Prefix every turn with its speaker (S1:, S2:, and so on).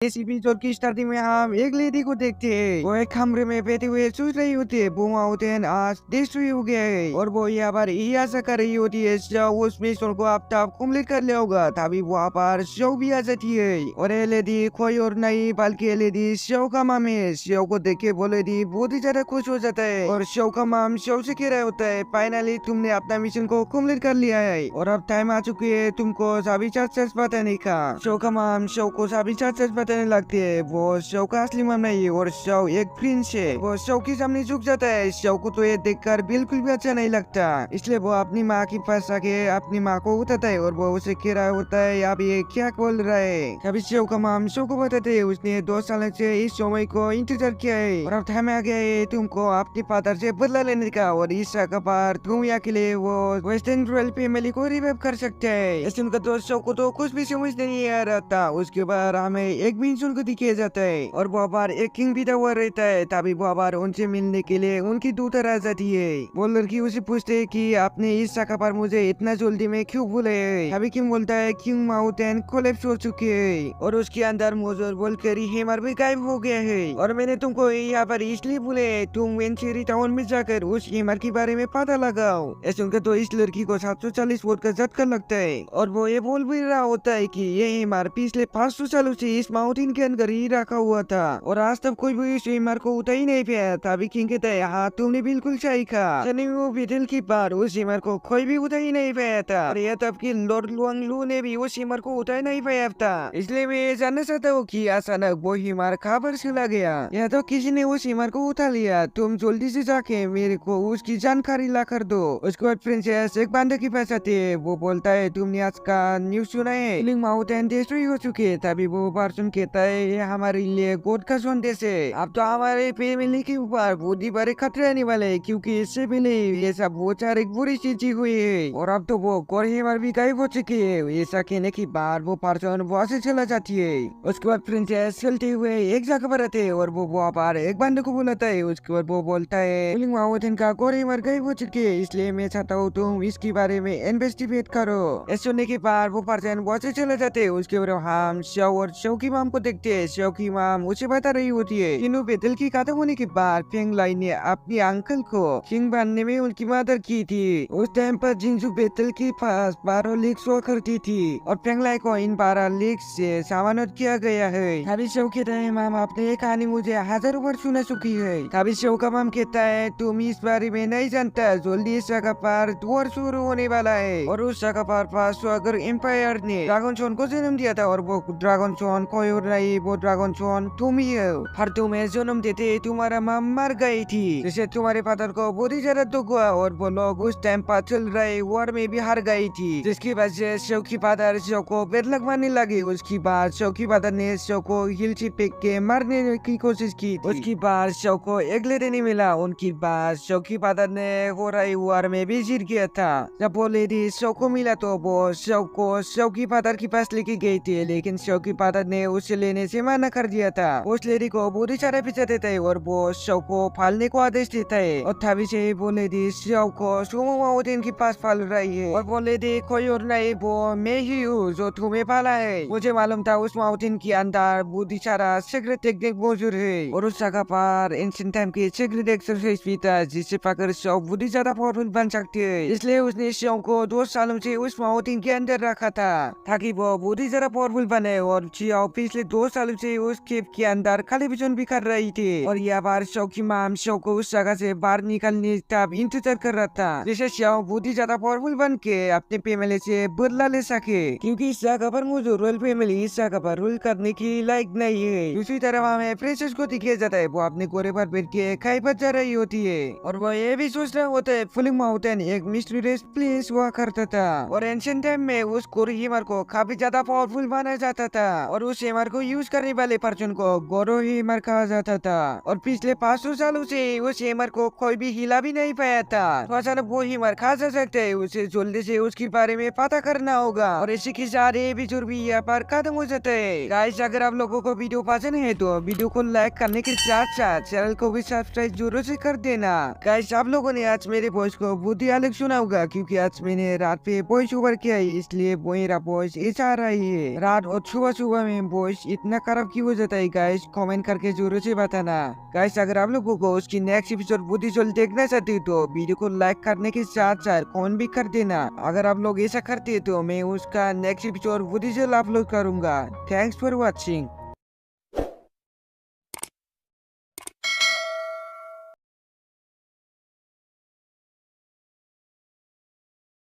S1: इस एपिसोड की स्टार्टिंग में हम एक लेडी को देखते हैं। वो एक कमरे में बैठे हुए सोच रही होती है वो माउंटेन आज डिस्ट्रॉय हो गया है और वो यहाँ पर यही आशा कर रही होती है शव उस मिशन को अब तक कंप्लीट कर लिया होगा। तभी वहाँ पर शव भी आ जाती है और ये लेडी कोई और नहीं बल्कि ये लेडी शव का माम है। शव को देख के वो लेडी बहुत ही ज्यादा खुश हो जाता है और शव का माम शव से कह रहा होता है फाइनली तुमने अपना मिशन को कंप्लीट कर लिया है और अब टाइम आ चुकी है तुमको सभी सच बताने का। शव का माम शव को सभी सच बताने लगती है। वो शव का असली माम नहीं है और शव एक प्रिंस है। वो शव के सामने झुक जाता है। शव को तो ये देखकर बिल्कुल भी अच्छा नहीं लगता, इसलिए वो अपनी माँ के पास आके अपनी माँ को उठाता है और वो उसे कह रहा होता है अब ये क्या बोल रहा है। तभी शव का माम शव को बताते है उसने 2 साल से इस समय को इंतजार किया है और अब टाइम आ गया है तुमको अपने फादर से बदला लेने का और इस जगह पर तुम के लिए वो वेस्टर्न रॉयल फैमिली को रिवाइव कर सकते हैं। ऐसे उनका तो शव को तो कुछ भी समझ नहीं आ रहा था। उसके बाद हमें एक मिशन को दिखाया जाता है और वहाँ पर एक किंग भी हुआ रहता है। तभी वहाँ पर उनसे मिलने के लिए उनकी दूतर आ जाती है। वो लड़की उसे पूछते है कि आपने इस जगह पर मुझे इतना जल्दी में क्यों भूले। तभी किंग बोलता है किंग माउंटेन कोलैप्स हो चुकी है और उसके अंदर मौजूद वोल्केरी हैमर भी गायब हो गया है और मैंने तुमको यहाँ पर इसलिए भूले तुम वेंचुरी टाउन में जाकर उस हैमर के बारे में पता लगाओ। ऐसे उनका तो इस लड़की को 740 वोट का झटका लगता है और वो ये बोल भी रहा होता है कि ये हैमर पिछले 500 सालों से इस माउंटेन के अंदर ही रखा हुआ था और आज तक कोई भी इस हैमर को उठा ही नहीं पाया। तभी किंग कहता है हाँ तुमने बिल्कुल सही कहा, वो बैटल की बार उस हैमर को कोई भी उठा ही नहीं पाया था और यह तब की लॉर्ड लुआंग लू ने भी उस हैमर को उठा नहीं पाया था। इसलिए मैं ये जानना चाहता हूँ कि अचानक वो हैमर कहाँ पर चला गया या तो किसी ने उस हैमर को उठा लिया। तुम जल्दी से जाके मेरे को उसकी जानकारी ला कर दो। उसके बाद प्रिंसेस एक बंदे के पास आती है। वो बोलता है तुमने आज का न्यूज सुना है किलिंग माउंटेन डिस्ट्रॉय हो चुकी है। तभी वो पर्सन कहता है ये हमारे लिए गॉड का संदेश है। अब तो हमारे फैमिली के ऊपर बहुत ही बड़े खतरे आने वाले हैं क्योंकि इससे पहले ये सब बहुत सारी बुरी चीजें हुई है और अब तो वो कोरहीमर भी गायब हो चुकी है। ऐसा कहने के बाद वो पर्सन वहाँ से चला जाती है। उसके बाद प्रिंसेस चलते हुए एक जगह पर आते है और वो वहाँ पर एक बंदे को बुलाता है। उसके बाद वो बोलता है किलिंग माउंटेन का कोरहीमर गायब हो चुकी है इसलिए मैं चाहता हूँ तुम इसके बारे में इन्वेस्टिगेट करो। ऐसा सुनने के बाद वो पर्सन वहाँ से चले जाते है। उसके बाद हम शव और शव की माम को देखते हैं। शव की माम उसे बता रही होती है तीनों बेतल की खत्म होने के बाद फेंग लाई ने अपने अंकल को किंग बनने में उनकी मदद की थी। उस टाइम पर जिंजू बेतल के पास 12 लीक्स हुआ करती थी और फेंग लाई को इन 12 लीक्स से सामान्य किया गया है। तभी शव कहता है माम आपने ये कहानी मुझे हजारों बार सुना चुकी है। तभी शव का माम कहता है तुम इस बारे में नहीं जानता, जल्दी इस जगह पर वॉर शुरू होने वाला है और उस जगह पर फास्वागर एम्पायर ने ड्रैगन सोन को जन्म दिया था और वो ड्रैगन सोन कोई और नहीं, वो ड्रैगन सोन तुम ही हो। हर तुम्हें जन्म देते तुम्हारा माँ मर गई थी जिससे तुम्हारे फादर को बहुत ही ज्यादा दुख हुआ और वो लोग उस टाइम पर चल रहे वॉर में भी हार गई थी जिसकी वजह से शव की फादर शव को बेदलक मारने लगे। उसके बाद शव की फादर ने शव को हिल से फेंक के मारने की कोशिश की थी। उसके बाद शव को एक लेडी नहीं मिला। उनके बाद शव की फादर ने हो रही वॉर में भी जीत गया था। जब वो लेडी शव को मिला तो वो शव को शव की फादर के पास लेके गई थी लेकिन शव की फादर ने उसे लेने से मना कर दिया था। उस लेडी को बहुत ही सारे पीछे देते है और वो शव को फालने को आदेश देता है और तभी से वो लेडी शव को सुमो माउंटेन के पास फाल रही है और वो लेडी कोई और नहीं, वो मैं ही हूँ जो तुम्हें पाला है। मुझे मालूम था उस माउंटेन के अंदर बहुत ही सारा सीक्रेट टेक्निक मौजूद है और उस जगह पर एंशिएंट टाइम की सीक्रेट एक्सरसाइज भी था जिससे पाकर शव बहुत ही ज्यादा पावरफुल बन सकती है। इसलिए उसने शव को 2 सालों से उस माउंटेन के अंदर रखा था ताकि वो बहुत ही ज्यादा पावरफुल बने और शव पिछले 2 सालों से उस केव के अंदर खाली विजन भी कर रही थी और यह बार शव की माम शव को उस जगह से बाहर निकलने का इंतजार कर रहा था जिससे शव बहुत ही ज्यादा पावरफुल बन के अपने फैमिली से बदला ले सके क्योंकि इस जगह पर मौजूद रॉयल फैमिली इस जगह पर रूल करने की लायक नहीं है। दूसरी तरफ हमें प्रिंसेस को दिखाया जाता है वो अपने घोड़े पर बैठ के खाई पर जा रही होती है और वो ये भी सोच रहा होता है फुलिंग माउंटेन एक मिस्टीरियस प्लेस हुआ करता था और एंशिएंट टाइम में उस कोरहीमर को काफी ज्यादा पावरफुल माना जाता था और उस हैमर को यूज करने वाले पर्सन को गोरो हैमर कहा जाता था और पिछले 500 सालों से उस हैमर को कोई भी हिला भी नहीं पाया था। तो अचानक वो हैमर कहा जा सकता है उसे जल्दी से उसके बारे में पता करना होगा और इसी के साथ ये एपिसोड भी यहाँ पर खत्म हो जाता है। गाइस अगर आप लोगों को वीडियो पसंद है तो वीडियो को लाइक करने के साथ साथ चैनल को भी सब्सक्राइब जरूर से कर देना। गाइस आप लोगों ने आज मेरे वॉइस को बहुत ही अलग सुना होगा क्योंकि आज मैंने रात पे वॉइस ओवर किया है इसलिए मेरा वॉइस ऐसा आ रही है। रात और सुबह सुबह में वॉइस वॉइस इतना खराब क्यों हो जाता है गाइस, कमेंट करके जरूर से बताना। गाइस अगर आप लोगों को उसकी नेक्स्ट एपिसोड बुद्धि जल्द देखना चाहते हो तो वीडियो को लाइक करने के साथ साथ कमेंट भी कर देना। अगर आप लोग ऐसा करते हो तो मैं उसका नेक्स्ट एपिसोड बुद्धि जल्द अपलोड करूंगा। Thanks for watching.